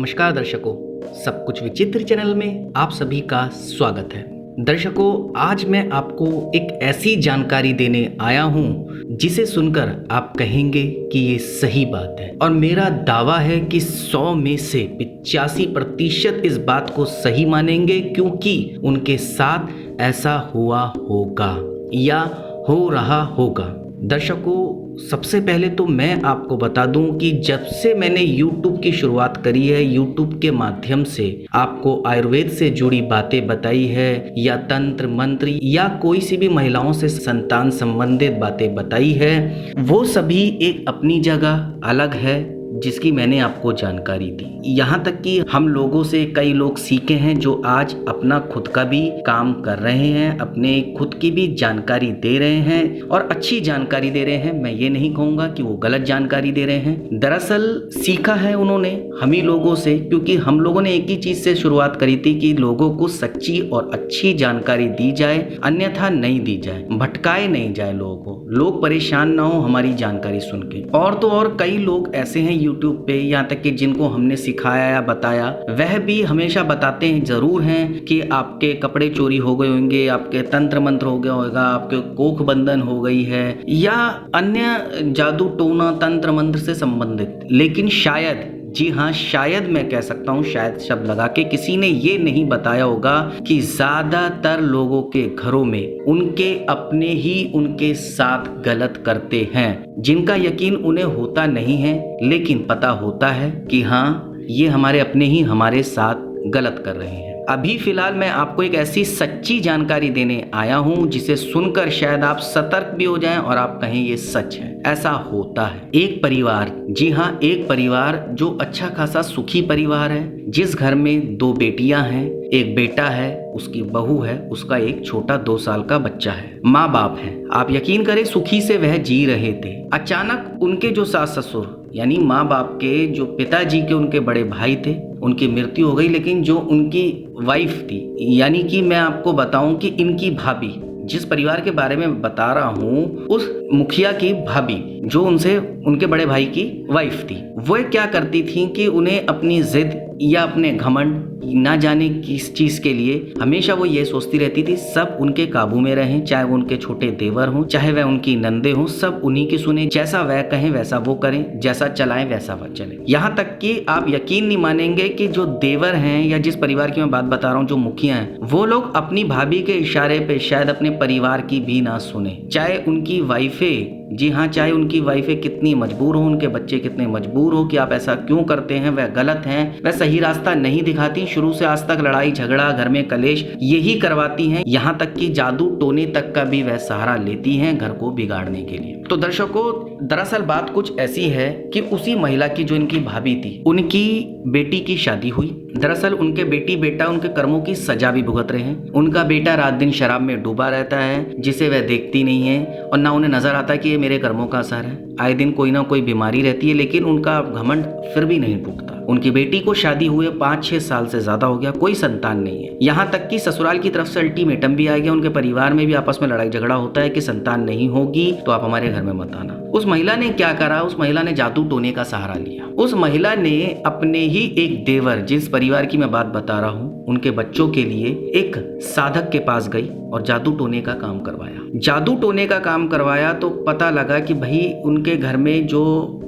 नमस्कार दर्शकों, सब कुछ विचित्र चैनल में आप सभी का स्वागत है। दर्शकों, आज मैं आपको एक ऐसी जानकारी देने आया हूँ जिसे सुनकर आप कहेंगे कि ये सही बात है, और मेरा दावा है कि 100 में से 85% इस बात को सही मानेंगे, क्योंकि उनके साथ ऐसा हुआ होगा या हो रहा होगा। दर्शकों, सबसे पहले तो मैं आपको बता दूं कि जब से मैंने YouTube की शुरुआत करी है, YouTube के माध्यम से आपको आयुर्वेद से जुड़ी बातें बताई है, या तंत्र मंत्र या कोई सी भी महिलाओं से संतान संबंधित बातें बताई है, वो सभी एक अपनी जगह अलग है जिसकी मैंने आपको जानकारी दी। यहाँ तक कि हम लोगों से कई लोग सीखे हैं जो आज अपना खुद का भी काम कर रहे हैं, अपने खुद की भी जानकारी दे रहे हैं और अच्छी जानकारी दे रहे हैं। मैं ये नहीं कहूँगा कि वो गलत जानकारी दे रहे हैं। दरअसल सीखा है उन्होंने हम ही लोगों से, क्योंकि हम लोगों ने एक ही चीज़ से शुरुआत करी थी कि लोगों को सच्ची और अच्छी जानकारी दी जाए, अन्यथा नहीं दी जाए, भटकाए नहीं जाए लोगों को, लोग परेशान ना हो हमारी जानकारी सुन के। और तो और कई लोग ऐसे हैं YouTube पे, यहाँ तक कि जिनको हमने सिखाया या बताया, वह भी हमेशा बताते हैं जरूर हैं कि आपके कपड़े चोरी हो गए होंगे, आपके तंत्र मंत्र हो गया होगा, आपके कोख बंधन हो गई है, या अन्य जादू टोना तंत्र मंत्र से संबंधित। लेकिन शायद, जी हाँ शायद मैं कह सकता हूँ, शायद शब्द लगा के, किसी ने ये नहीं बताया होगा कि ज्यादातर लोगों के घरों में उनके अपने ही उनके साथ गलत करते हैं, जिनका यकीन उन्हें होता नहीं है, लेकिन पता होता है कि हाँ ये हमारे अपने ही हमारे साथ गलत कर रहे हैं। अभी फिलहाल मैं आपको एक ऐसी सच्ची जानकारी देने आया हूं जिसे सुनकर शायद आप सतर्क भी हो जाएं और आप कहें ये सच है। ऐसा होता है। एक परिवार, जी हाँ एक परिवार जो अच्छा खासा सुखी परिवार है, जिस घर में 2 बेटियां हैं, एक बेटा है, उसकी बहू है, उसका एक छोटा 2 साल का बच्चा है, माँ बाप है। आप यकीन करें सुखी से वह जी रहे थे। अचानक उनके जो सास ससुर यानी माँ बाप के जो पिताजी के उनके बड़े भाई थे, उनकी मृत्यु हो गई। लेकिन जो उनकी वाइफ थी, यानी कि मैं आपको बताऊं कि इनकी भाभी, जिस परिवार के बारे में बता रहा हूँ, उस मुखिया की भाभी जो उनसे उनके बड़े भाई की वाइफ थी, वो क्या करती थी कि उन्हें अपनी जिद या अपने घमंड ना जाने किस चीज के लिए हमेशा वो ये सोचती रहती थी सब उनके काबू में रहें, चाहे वो उनके छोटे देवर हों, चाहे वह उनकी नंदे हों, सब उन्हीं की सुने, जैसा वह कहें वैसा वो करें, जैसा चलाएं वैसा वह चले। यहाँ तक कि आप यकीन नहीं मानेंगे कि जो देवर हैं या जिस परिवार की मैं बात बता रहा हूँ, जो मुखिया हैं, वो लोग अपनी भाभी के इशारे पे शायद अपने परिवार की भी ना सुने, चाहे उनकी वाइफे, जी हाँ चाहे उनकी वाइफें कितनी मजबूर हो, उनके बच्चे कितने मजबूर हो कि आप ऐसा क्यों करते हैं, वह गलत हैं, वह सही रास्ता नहीं दिखाती, शुरू से आज तक लड़ाई झगड़ा, घर में कलेश यही करवाती हैं, यहाँ तक कि जादू टोने तक का भी वह सहारा लेती हैं घर को बिगाड़ने के लिए। तो दर्शकों, दरअसल बात कुछ ऐसी है कि उसी महिला की जो इनकी भाभी थी, उनकी बेटी की शादी हुई। दरअसल उनके बेटी बेटा उनके कर्मों की सजा भी भुगत रहे हैं। उनका बेटा रात दिन शराब में डूबा रहता है, जिसे वह देखती नहीं है, और ना उन्हें नजर आता कि ये मेरे कर्मों का असर है। आए दिन कोई ना कोई बीमारी रहती है, लेकिन उनका घमंड फिर भी नहीं टूटता। उनकी बेटी को शादी हुए 5-6 साल से ज्यादा हो गया, कोई संतान नहीं है। यहाँ तक कि ससुराल की तरफ से अल्टीमेटम भी आ गया, उनके परिवार में भी आपस में लड़ाई झगड़ा होता है कि संतान नहीं होगी तो आप हमारे घर में मत आना। उस महिला ने क्या करा, उस महिला ने जादू टोने का सहारा लिया। उस महिला ने अपने ही एक देवर, जिस परिवार की मैं बात बता रहा हूँ, उनके बच्चों के लिए एक साधक के पास गई और जादू टोने का काम करवाया। जादू टोने का काम करवाया तो पता लगा कि भाई उनके घर में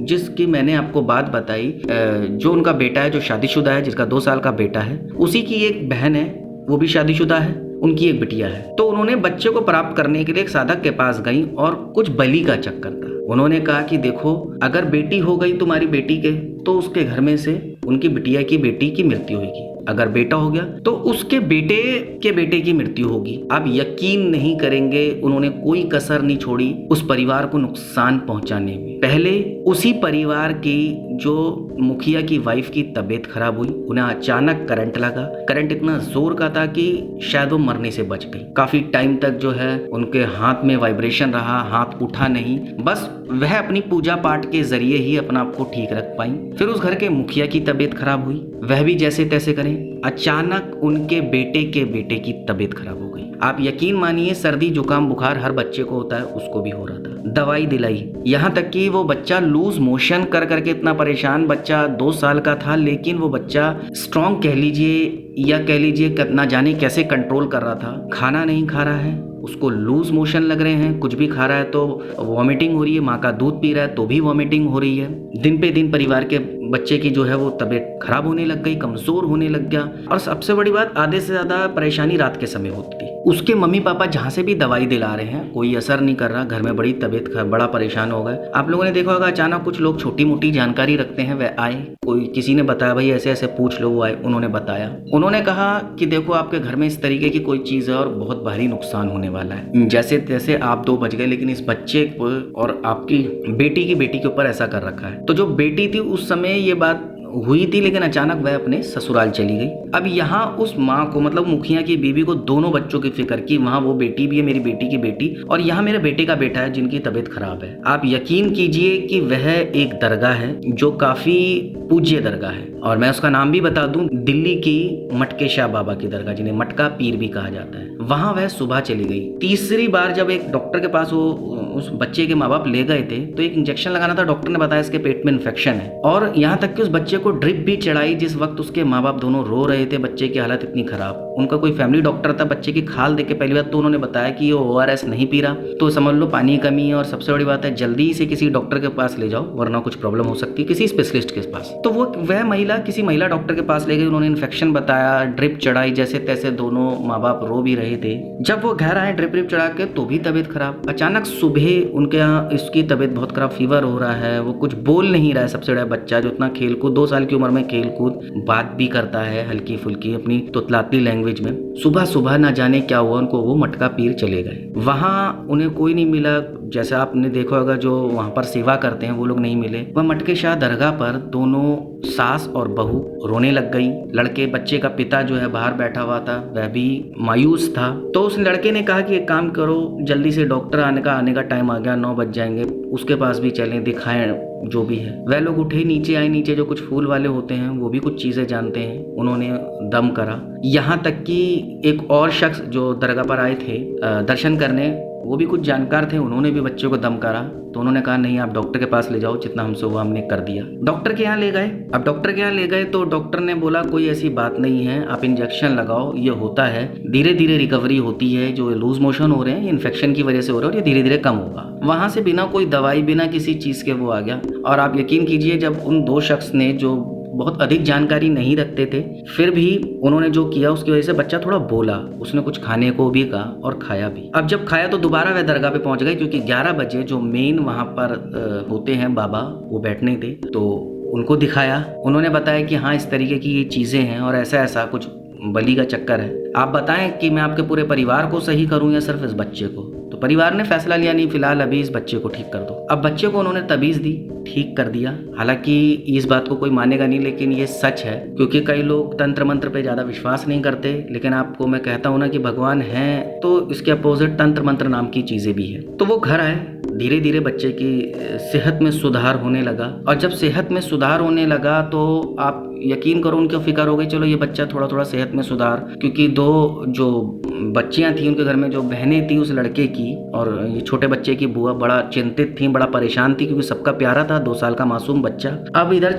जिसकी मैंने आपको बात बताई, जो उनका बेटा है, जो शादीशुदा है, जिसका 2 साल का बेटा है, उसी की एक बहन है, वो भी शादीशुदा है, उनकी एक बिटिया है। तो उन्होंने बच्चे को प्राप्त करने के लिए एक साधक के पास गई और कुछ बलि का चक्कर था। उन्होंने कहा कि देखो, अगर बेटी हो गई तुम्हारी बेटी के, तो उसके घर में से उनकी बिटिया की बेटी की मृत्यु होगी, अगर बेटा हो गया तो उसके बेटे के बेटे की मृत्यु होगी। आप यकीन नहीं करेंगे, उन्होंने कोई कसर नहीं छोड़ी उस परिवार को नुकसान पहुंचाने में। पहले उसी परिवार की जो मुखिया की वाइफ की तबीयत खराब हुई, उन्हें अचानक करंट लगा। करंट इतना जोर का था कि शायद वो मरने से बच गई। काफी टाइम तक जो है उनके हाथ में वाइब्रेशन रहा, हाथ उठा नहीं, बस वह अपनी पूजा पाठ के जरिए ही अपना आप को ठीक रख पाई। फिर उस घर के मुखिया की तबीयत खराब हुई, वह भी जैसे तैसे करें अचानक उनके बेटे के बेटे की तबीयत खराब हो गई। आप यकीन मानिए, सर्दी जुकाम बुखार हर बच्चे को होता है, उसको भी हो रहा था। दवाई दिलाई, यहाँ तक कि वो बच्चा लूज मोशन कर करके इतना परेशान, बच्चा 2 साल का था, लेकिन वो बच्चा स्ट्रॉन्ग कह लीजिए या कह लीजिए ना जाने कैसे कंट्रोल कर रहा था। खाना नहीं खा रहा है, उसको लूज मोशन लग रहे हैं, कुछ भी खा रहा है तो वॉमिटिंग हो रही है, माँ का दूध पी रहा है तो भी वॉमिटिंग हो रही है। दिन पे दिन परिवार के बच्चे की जो है वो तबीयत खराब होने लग गई, कमजोर होने लग गया। और सबसे बड़ी बात, आधे से ज्यादा परेशानी रात के समय होती थी। उसके मम्मी पापा जहाँ से भी दवाई दिला रहे हैं, कोई असर नहीं कर रहा, घर में बड़ी तबीयत बड़ा परेशान हो गए। आप लोगों ने देखा होगा, अचानक कुछ लोग छोटी मोटी जानकारी रखते हैं, वह आए, कोई किसी ने बताया भाई ऐसे ऐसे पूछ लो, वो आए, उन्होंने बताया, उन्होंने कहा कि देखो आपके घर में इस तरीके की कोई चीज है और बहुत भारी नुकसान होने वाला है। जैसे तैसे आप 2 बच गए, लेकिन इस बच्चे को और आपकी बेटी की बेटी के ऊपर ऐसा कर रखा है। तो जो बेटी थी उस समय ये बात हुई थी, लेकिन अचानक वह अपने ससुराल चली गई। अब यहाँ उस माँ को, मतलब मुखिया की बीवी को, दोनों बच्चों की फिक्र की, वहाँ वो बेटी भी है, मेरी बेटी की बेटी, और यहाँ मेरे बेटे का बेटा है जिनकी तबीयत खराब है। आप यकीन कीजिए कि वह एक दरगाह है जो काफी पूज्य दरगाह है, और मैं उसका नाम भी बता दूं, दिल्ली की मटके शाह बाबा की दरगाह, जिन्हें मटका पीर भी कहा जाता है। वहां वह सुबह चली गई। तीसरी बार जब एक डॉक्टर के पास वो उस बच्चे के माँ बाप ले गए थे, तो एक इंजेक्शन लगाना था, डॉक्टर ने बताया इसके पेट में इन्फेक्शन है, और यहाँ तक कि उस बच्चे को ड्रिप भी चढ़ाई जिस वक्त उसके माँ बाप दोनों रो रहे थे, बच्चे की हालत इतनी खराब। उनका कोई फैमिली डॉक्टर था, बच्चे की खाल देख के पहली बात तो उन्होंने बताया कि ये ORS नहीं पी रहा, तो समझ लो पानी की कमी है, और सबसे बड़ी बात है जल्दी से किसी डॉक्टर के पास ले जाओ वरना कुछ प्रॉब्लम हो सकती है, किसी स्पेशलिस्ट के पास। तो वह महिला किसी महिला डॉक्टर के पास ले गई, उन्होंने इन्फेक्शन बताया, ड्रिप चढ़ाई, जैसे तैसे दोनों माँ बाप रो भी रहे थे। जब वो घर आए ड्रिप चढ़ा के, तो भी तबीयत खराब। अचानक सुबह उनके यहाँ इसकी तबीयत बहुत खराब, फीवर हो रहा है, वो कुछ बोल नहीं रहा है। सबसे बड़ा बच्चा जो इतना खेलकूद, 2 साल की उम्र में खेलकूद, बात भी करता है हल्की फुल्की अपनी तुतलाती लैंग्वेज में। सुबह सुबह ना जाने क्या हुआ उनको, वो मटका पीर चले गए। वहाँ उन्हें कोई नहीं मिला, जैसा आपने देखा होगा जो वहाँ पर सेवा करते हैं वो लोग नहीं मिले। वह मटके शाह दरगाह पर दोनों सास और बहू रोने लग गई। लड़के, बच्चे का पिता जो है बाहर बैठा हुआ था, वह भी मायूस था। तो उस लड़के ने कहा कि एक काम करो, जल्दी से डॉक्टर आने का टाइम आ गया, 9 बज जाएंगे, उसके पास भी चलें, दिखाएं जो भी है। वह लोग उठे, नीचे आए, नीचे जो कुछ फूल वाले होते हैं वो भी कुछ चीजें जानते हैं, उन्होंने दम करा। यहाँ तक कि एक और शख्स जो दरगाह पर आए थे दर्शन करने, वो भी कुछ जानकार थे, उन्होंने भी बच्चे को दम करा। तो उन्होंने कहा नहीं, आप डॉक्टर के पास ले जाओ, जितना हमसे हुआ हमने कर दिया। डॉक्टर के यहाँ ले गए। अब डॉक्टर के यहाँ ले गए तो डॉक्टर ने बोला कोई ऐसी बात नहीं है, आप इंजेक्शन लगाओ, ये होता है, धीरे धीरे रिकवरी होती है, जो लूज मोशन हो रहे हैं इन्फेक्शन की वजह से हो रहा है और ये धीरे धीरे कम होगा। वहां से बिना कोई दवाई, बिना किसी चीज के वो आ गया। और आप यकीन कीजिए, जब उन 2 शख्स ने, जो बहुत अधिक जानकारी नहीं रखते थे, फिर भी उन्होंने जो किया उसकी वजह से बच्चा थोड़ा बोला, उसने कुछ खाने को भी कहा और खाया भी। अब जब खाया तो दोबारा वह दरगाह पे पहुंच गए, क्योंकि 11 बजे जो मेन वहां पर होते हैं बाबा, वो बैठने थे, तो उनको दिखाया। उन्होंने बताया कि हाँ इस तरीके की ये चीजें हैं और ऐसा ऐसा कुछ बलि का चक्कर है, आप बताएं कि मैं आपके पूरे परिवार को सही करूं या सिर्फ इस बच्चे को। तो परिवार ने फैसला लिया नहीं, फिलहाल अभी इस बच्चे को ठीक कर दो। अब बच्चे को उन्होंने तबीज दी, ठीक कर दिया। हालांकि इस बात को कोई मानेगा नहीं, लेकिन ये सच है, क्योंकि कई लोग तंत्र मंत्र पे ज्यादा विश्वास नहीं करते, लेकिन आपको मैं कहता हूँ ना कि भगवान है, तो इसके अपोजिट तंत्र मंत्र नाम की चीजें भी है। तो वो घर आए, धीरे धीरे बच्चे की सेहत में सुधार होने लगा, और जब सेहत में सुधार होने लगा तो आप यकीन करो उनकी फिक्र हो गई, चलो ये बच्चा थोड़ा थोड़ा सेहत में सुधार, क्योंकि 2 जो बच्चियां थी उनके घर में, जो बहनें थी उस लड़के की और ये छोटे बच्चे की बुआ बड़ा चिंतित थी, बड़ा परेशान थी, क्योंकि सबका प्यारा था 2 साल का मासूम बच्चा। अब इधर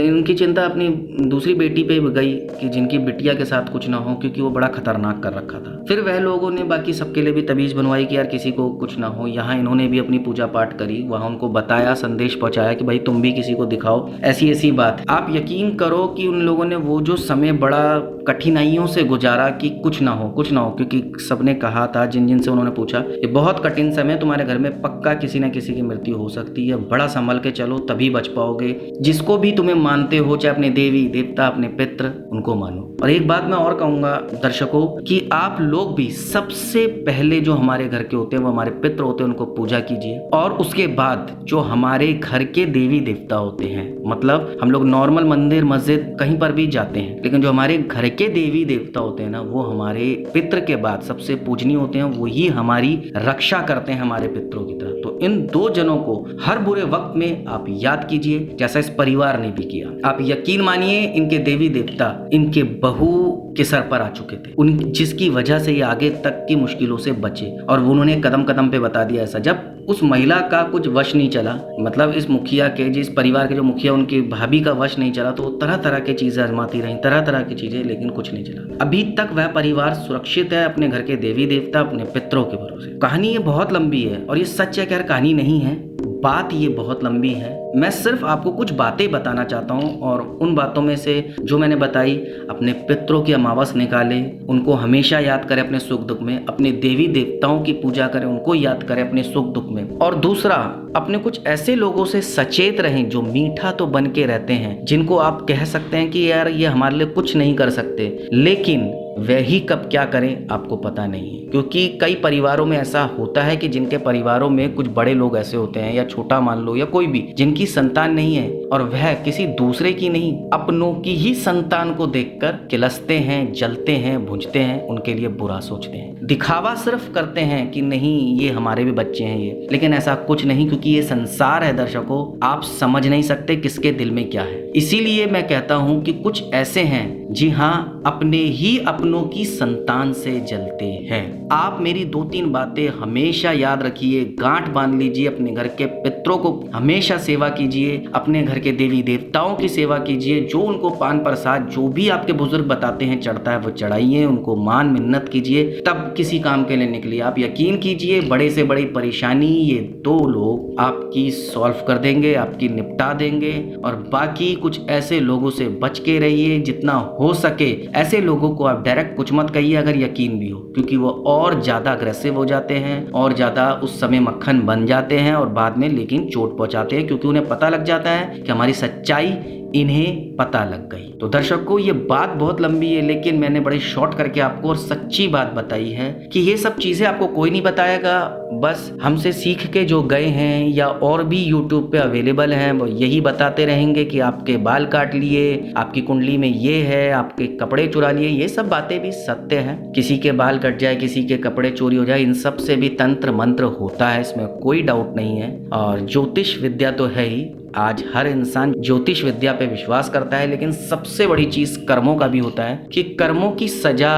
इनकी चिंता अपनी दूसरी बेटी पे गई कि जिनकी बिटिया के साथ कुछ ना हो, क्योंकि वो बड़ा खतरनाक कर रखा था। फिर वह लोगों ने बाकी सबके लिए भी तबीज बनवाई कि यार किसी को कुछ ना हो। यहाँ इन्होंने भी अपनी पूजा पाठ करी, वहाँ उनको बताया, संदेश पहुंचाया कि भाई तुम भी किसी को दिखाओ, ऐसी ऐसी बात। आप यकीन करो कि उन लोगों ने वो जो समय बड़ा कठिनाइयों से गुजारा कि कुछ ना हो, कुछ ना हो, क्योंकि सबने कहा था, जिन जिन से उन्होंने पूछा, ये बहुत कठिन समय, तुम्हारे घर में पक्का किसी न किसी की मृत्यु हो सकती है, बड़ा संभल के चलो तभी बच पाओगे। जिसको भी तुम्हें मानते हो, चाहे अपने देवी देवता, अपने पितृ, उनको मानो। और एक बात मैं और कहूंगा दर्शकों कि आप लोग भी सबसे पहले जो हमारे घर के होते हैं, वो हमारे पितृ होते हैं, उनको पूजा कीजिए। और उसके बाद जो हमारे घर के देवी देवता होते हैं, मतलब हम लोग नॉर्मल मंदिर मस्जिद कहीं पर भी जाते हैं, लेकिन जो हमारे घर के देवी देवता होते हैं ना, वो हमारे पितृ के बाद सबसे पूजनीय होते हैं, वही हमारी रक्षा करते हैं हमारे पितरों की तरह। तो इन दो जनों को हर बुरे वक्त में आप याद कीजिए, जैसा इस परिवार ने भी किया। आप यकीन मानिए, इनके देवी देवता इनके बहू के सर पर आ चुके थे, उन जिसकी वजह से ये आगे तक की मुश्किलों से बचे। और उन्होंने कदम कदम पे बता दिया ऐसा। जब उस महिला का कुछ वश नहीं चला, मतलब इस मुखिया के, जिस परिवार के जो मुखिया, उनकी भाभी का वश नहीं चला, तो वो तरह तरह की चीजें आजमाती रही, तरह तरह की चीजें, लेकिन कुछ नहीं चला। अभी तक वह परिवार सुरक्षित है अपने घर के देवी देवता, अपने पितरों के भरोसे। कहानी ये बहुत लंबी है और ये सच है कि यार कहानी नहीं है, बात ये बहुत लंबी है। मैं सिर्फ आपको कुछ बातें बताना चाहता हूँ, और उन बातों में से जो मैंने बताई, अपने पितरों की अमावस निकाले, उनको हमेशा याद करें अपने सुख दुख में, अपने देवी देवताओं की पूजा करें, उनको याद करें अपने सुख दुख में। और दूसरा, अपने कुछ ऐसे लोगों से सचेत रहें जो मीठा तो बन के रहते हैं, जिनको आप कह सकते हैं कि यार ये हमारे लिए कुछ नहीं कर सकते, लेकिन वह ही कब क्या करें आपको पता नहीं है। क्योंकि कई परिवारों में ऐसा होता है कि जिनके परिवारों में कुछ बड़े लोग ऐसे होते हैं, या छोटा मान लो, या कोई भी, जिनकी संतान नहीं है, और वह किसी दूसरे की नहीं, अपनों की ही संतान को देखकर किलसते हैं, जलते हैं, भुंजते हैं, उनके लिए बुरा सोचते हैं, दिखावा सिर्फ करते हैं कि नहीं ये हमारे भी बच्चे हैं ये। लेकिन ऐसा कुछ नहीं, क्योंकि ये संसार है दर्शकों, आप समझ नहीं सकते किसके दिल में क्या है। इसीलिए मैं कहता हूं कि कुछ ऐसे हैं, जी हाँ, अपने ही अपनों की संतान से जलते हैं। आप मेरी 2-3 बातें हमेशा याद रखिए, गांठ बांध लीजिए, अपने घर के पितरों को हमेशा सेवा कीजिए, अपने घर के देवी देवताओं की सेवा कीजिए, जो उनको पान प्रसाद जो भी आपके बुजुर्ग बताते हैं चढ़ता है वो चढ़ाइए, उनको मान मिन्नत कीजिए, तब किसी काम के लिए निकलिए। आप यकीन कीजिए, बड़े से बड़ी परेशानी ये 2 लोग आपकी सॉल्व कर देंगे, आपकी निपटा देंगे। और बाकी कुछ ऐसे लोगों से बच के रहिए, जितना हो सके ऐसे लोगों को आप डायरेक्ट कुछ मत कहिए अगर यकीन भी हो, क्योंकि वो और ज्यादा अग्रेसिव हो जाते हैं, और ज्यादा उस समय मक्खन बन जाते हैं, और बाद में लेकिन चोट पहुंचाते हैं, क्योंकि उन्हें पता लग जाता है कि हमारी सच्चाई इन्हें पता लग गई। तो दर्शकों, ये बात बहुत लंबी है, लेकिन मैंने बड़े शॉर्ट करके आपको और सच्ची बात बताई है कि ये सब चीजें आपको कोई नहीं बताएगा, बस हमसे सीख के जो गए हैं या और भी यूट्यूब पे अवेलेबल हैं वो यही बताते रहेंगे कि आपके बाल काट लिए, आपकी कुंडली में ये है, आपके कपड़े चुरा लिए। ये सब बातें भी सत्य हैं। किसी के बाल कट जाए, किसी के कपड़े चोरी हो जाए, इन सब से भी तंत्र मंत्र होता है, इसमें कोई डाउट नहीं है। और ज्योतिष विद्या तो है ही, आज हर इंसान ज्योतिष विद्या पे विश्वास करता है, लेकिन सबसे बड़ी चीज कर्मों का भी होता है कि कर्मों की सजा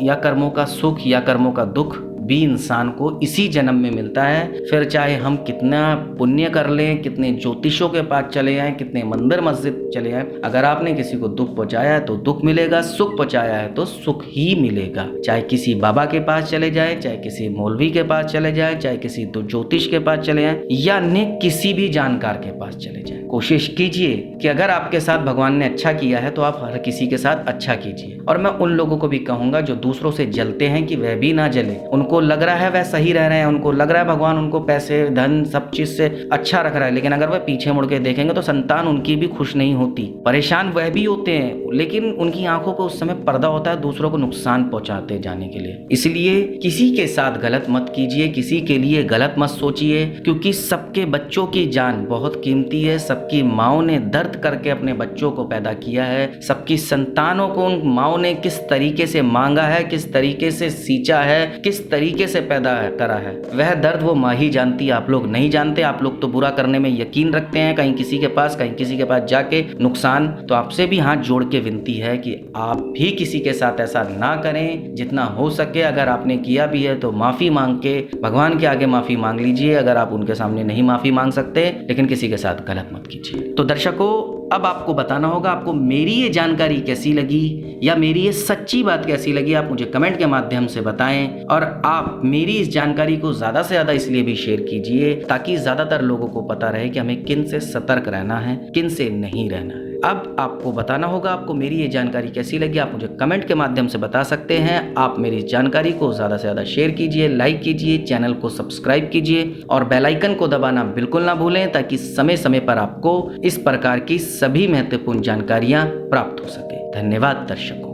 या कर्मों का सुख या कर्मों का दुख भी इंसान को इसी जन्म में मिलता है। फिर चाहे हम कितना पुण्य कर लें, कितने ज्योतिषों के पास चले जाएं, कितने मंदिर मस्जिद चले जाएं, अगर आपने किसी को दुख पहुंचाया है तो दुख मिलेगा, सुख पहुंचाया है तो सुख ही मिलेगा। चाहे किसी बाबा के पास चले जाए, चाहे किसी मौलवी के पास चले जाए, चाहे किसी ज्योतिष के पास चले जाए, या अन्य किसी भी जानकार के पास चले जाए, कोशिश कीजिए कि अगर आपके साथ भगवान ने अच्छा किया है तो आप हर किसी के साथ अच्छा कीजिए। और मैं उन लोगों को भी कहूंगा जो दूसरों से जलते हैं कि वह भी ना जले। उनको लग रहा है वह सही रह रहे हैं, उनको लग रहा है भगवान उनको पैसे धन सब चीज से अच्छा रख रहा है, लेकिन अगर वह पीछे मुड़ के देखेंगे तो संतान उनकी भी खुश नहीं होती, परेशान वह भी होते हैं, लेकिन उनकी आंखों पर उस समय पर्दा होता है दूसरों को नुकसान पहुंचाते जाने के लिए। इसलिए किसी के साथ गलत मत कीजिए, किसी के लिए गलत मत सोचिए, क्योंकि सबके बच्चों की जान बहुत कीमती है। सबकी माओ ने दर्द करके अपने बच्चों को पैदा किया है, सबकी संतानों को उन माओ ने किस तरीके से मांगा है, किस तरीके से सींचा है, किस तरीके से पैदा करा है, वह दर्द वो माँ ही जानती है। आप लोग नहीं जानते, आप लोग तो बुरा करने में यकीन रखते हैं, कहीं किसी के पास जाके नुकसान। तो आपसे भी हाथ जोड़ के विनती है कि आप भी किसी के साथ ऐसा ना करें। जितना हो सके अगर आपने किया भी है तो माफी मांग के भगवान के आगे माफी मांग लीजिए। अगर आप उनके सामने नहीं माफी मांग सकते, लेकिन किसी के साथ गलत मत कीजिए। तो दर्शकों, अब आपको बताना होगा आपको मेरी ये जानकारी कैसी लगी या मेरी ये सच्ची बात कैसी लगी। आप मुझे कमेंट के माध्यम से बताएं, और आप मेरी इस जानकारी को ज़्यादा से ज़्यादा इसलिए भी शेयर कीजिए ताकि ज़्यादातर लोगों को पता रहे कि हमें किन से सतर्क रहना है, किन से नहीं रहना है। अब आपको बताना होगा आपको मेरी ये जानकारी कैसी लगी। आप मुझे कमेंट के माध्यम से बता सकते हैं। आप मेरी जानकारी को ज़्यादा से ज़्यादा शेयर कीजिए, लाइक कीजिए, चैनल को सब्सक्राइब कीजिए और बेल आइकन को दबाना बिल्कुल ना भूलें, ताकि समय समय पर आपको इस प्रकार की सभी महत्वपूर्ण जानकारियां प्राप्त हो सके। धन्यवाद दर्शकों।